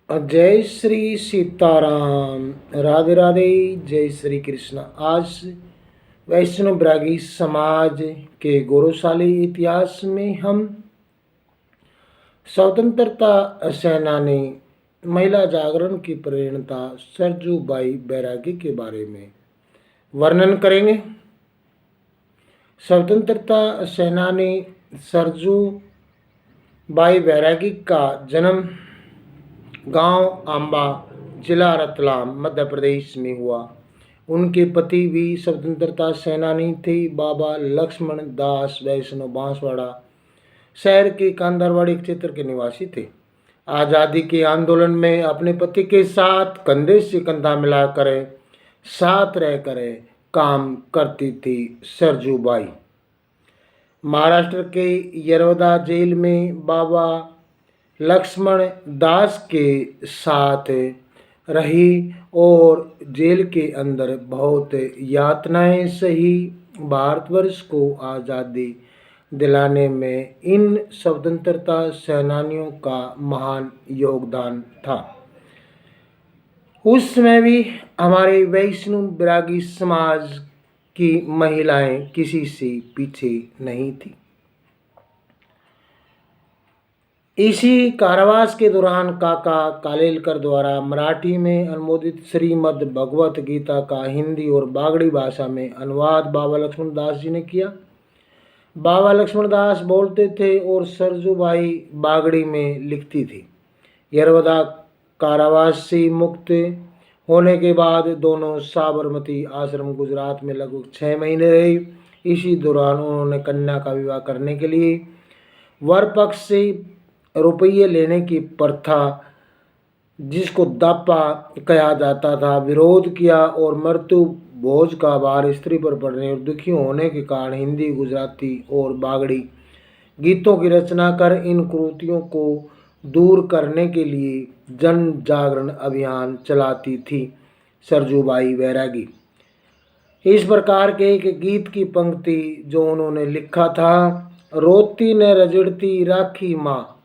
जय श्री सीताराम। राधे राधे। जय श्री कृष्ण। आज वैष्णव बैरागी समाज के गौरवशाली इतिहास में हम स्वतंत्रता सेनानी महिला जागरण की प्रेरणा सरजू बाई बैरागी के बारे में वर्णन करेंगे। स्वतंत्रता सेनानी सरजू बाई बैरागी का जन्म गांव आंबा, जिला रतलाम, मध्य प्रदेश में हुआ। उनके पति भी स्वतंत्रता सेनानी थे। बाबा लक्ष्मण दास वैष्णव बांसवाड़ा शहर के कांदरवाड़ी क्षेत्र के निवासी थे। आज़ादी के आंदोलन में अपने पति के साथ कंधे से कंधा मिलाकर साथ रहकर काम करती थी सरजू बाई। महाराष्ट्र के यरवदा जेल में बाबा लक्ष्मण दास के साथ रही और जेल के अंदर बहुत यातनाएं सही। भारतवर्ष को आज़ादी दिलाने में इन स्वतंत्रता सेनानियों का महान योगदान था। उस समय भी हमारे वैष्णव बैरागी समाज की महिलाएं किसी से पीछे नहीं थी। इसी कारावास के दौरान काका कालेलकर द्वारा मराठी में अनुवादित श्रीमद् भगवत गीता का हिंदी और बागड़ी भाषा में अनुवाद बाबा लक्ष्मण दास जी ने किया। बाबा लक्ष्मण दास बोलते थे और सरजू बाई बागड़ी में लिखती थी। यरवदा कारावास से मुक्त होने के बाद दोनों साबरमती आश्रम गुजरात में लगभग 6 महीने रहे। इसी दौरान उन्होंने कन्या का विवाह करने के लिए वर पक्ष से रुपये लेने की प्रथा, जिसको दापा कहा जाता था, विरोध किया और मृत्यु भोज का भार स्त्री पर पड़ने और दुखी होने के कारण हिंदी, गुजराती और बागड़ी गीतों की रचना कर इन कुरीतियों को दूर करने के लिए जन जागरण अभियान चलाती थी सरजू बाई बैरागी। इस प्रकार के एक गीत की पंक्ति जो उन्होंने लिखा था, रोती न रजड़ती राखी माँ,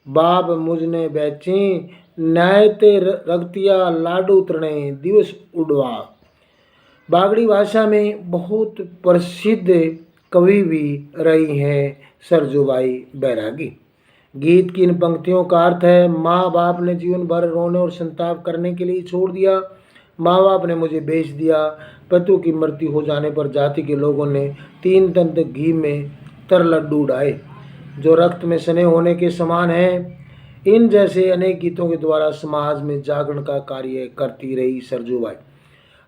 बाप मुझने बेची, न्याय ते रगतिया लाडू तृणे दिवस उड़वा। बागड़ी भाषा में बहुत प्रसिद्ध कवि भी रही हैं सरजू बाई बैरागी। गीत की इन पंक्तियों का अर्थ है, माँ बाप ने जीवन भर रोने और संताप करने के लिए छोड़ दिया। माँ बाप ने मुझे बेच दिया। पतियों की मृत्यु हो जाने पर जाति के लोगों ने 3 दिन तक घी में तर लड्डू उड़ाए जो रक्त में सने होने के समान हैं। इन जैसे अनेक गीतों के द्वारा समाज में जागरण का कार्य करती रही सरजू बाई।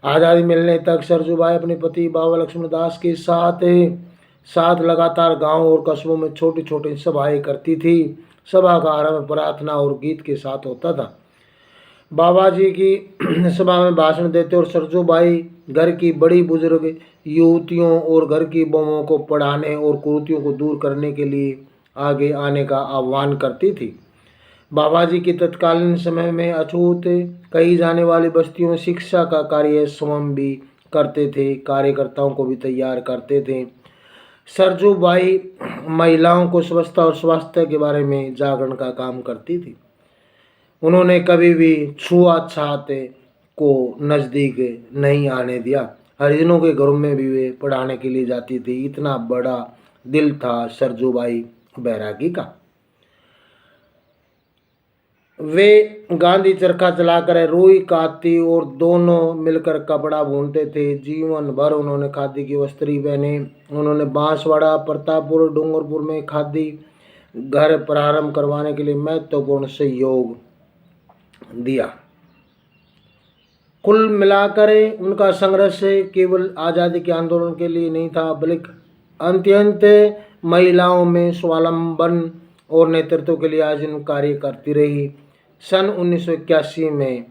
आज़ादी मिलने तक सरजू बाई अपने पति बाबा लक्ष्मण दास के साथ लगातार गांव और कस्बों में छोटी छोटी सभाएं करती थी। सभा का आरंभ प्रार्थना और गीत के साथ होता था। बाबा जी की सभा में भाषण देते और सरजू बाई घर की बड़ी बुजुर्ग युवतियों और घर की बहुओं को पढ़ाने और कुरीतियों को दूर करने के लिए आगे आने का आह्वान करती थी। बाबा जी के तत्कालीन समय में अछूत कही जाने वाली बस्तियों में शिक्षा का कार्य स्वयं भी करते थे, कार्यकर्ताओं को भी तैयार करते थे। सरजू बाई महिलाओं को स्वच्छता और स्वास्थ्य के बारे में जागरण का काम करती थी। उन्होंने कभी भी छुआछूत को नज़दीक नहीं आने दिया। हरिजनों के घरों में भी वे पढ़ाने के लिए जाती थी। इतना बड़ा दिल था सरजू बाई बैरागी का। वे गांधी चरखा चलाकर रुई काटती और दोनों मिलकर कपड़ा बुनते थे। जीवन भर उन्होंने खादी की वस्त्र पहने। उन्होंने बांसवाड़ा, प्रतापपुर, डूंगरपुर में खादी घर प्रारंभ करवाने के लिए महत्वपूर्ण सहयोग दिया। कुल मिलाकर उनका संघर्ष केवल आज़ादी के आंदोलन के लिए नहीं था, बल्कि अत्यंत महिलाओं में स्वावलंबन और नेतृत्व के लिए आजीवन कार्य करती रही। सन 1981 में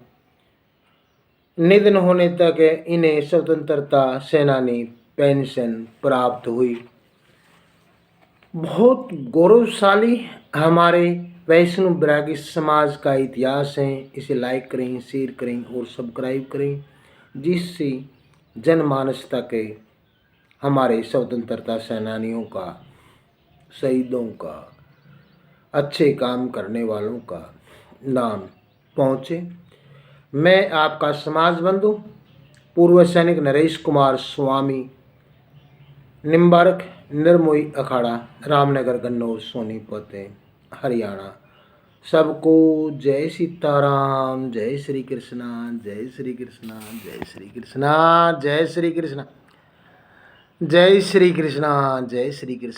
निधन होने तक इन्हें स्वतंत्रता सेनानी पेंशन प्राप्त हुई। बहुत गौरवशाली हमारे वैष्णव बैरागी समाज का इतिहास है। इसे लाइक करें, शेयर करें और सब्सक्राइब करें, जिससे जनमानस तक हमारे स्वतंत्रता सेनानियों का, शहीदों का, अच्छे काम करने वालों का नाम पहुँचे। मैं आपका समाज बंधु पूर्व सैनिक नरेश कुमार स्वामी, निम्बारक निर्मोही अखाड़ा, रामनगर, गन्नौर, सोनीपत, हरियाणा। सबको जय सीताराम, जय श्री कृष्णा, जय श्री कृष्णा, जय श्री कृष्णा, जय श्री कृष्णा, जय श्री कृष्णा, जय श्री कृष्णा।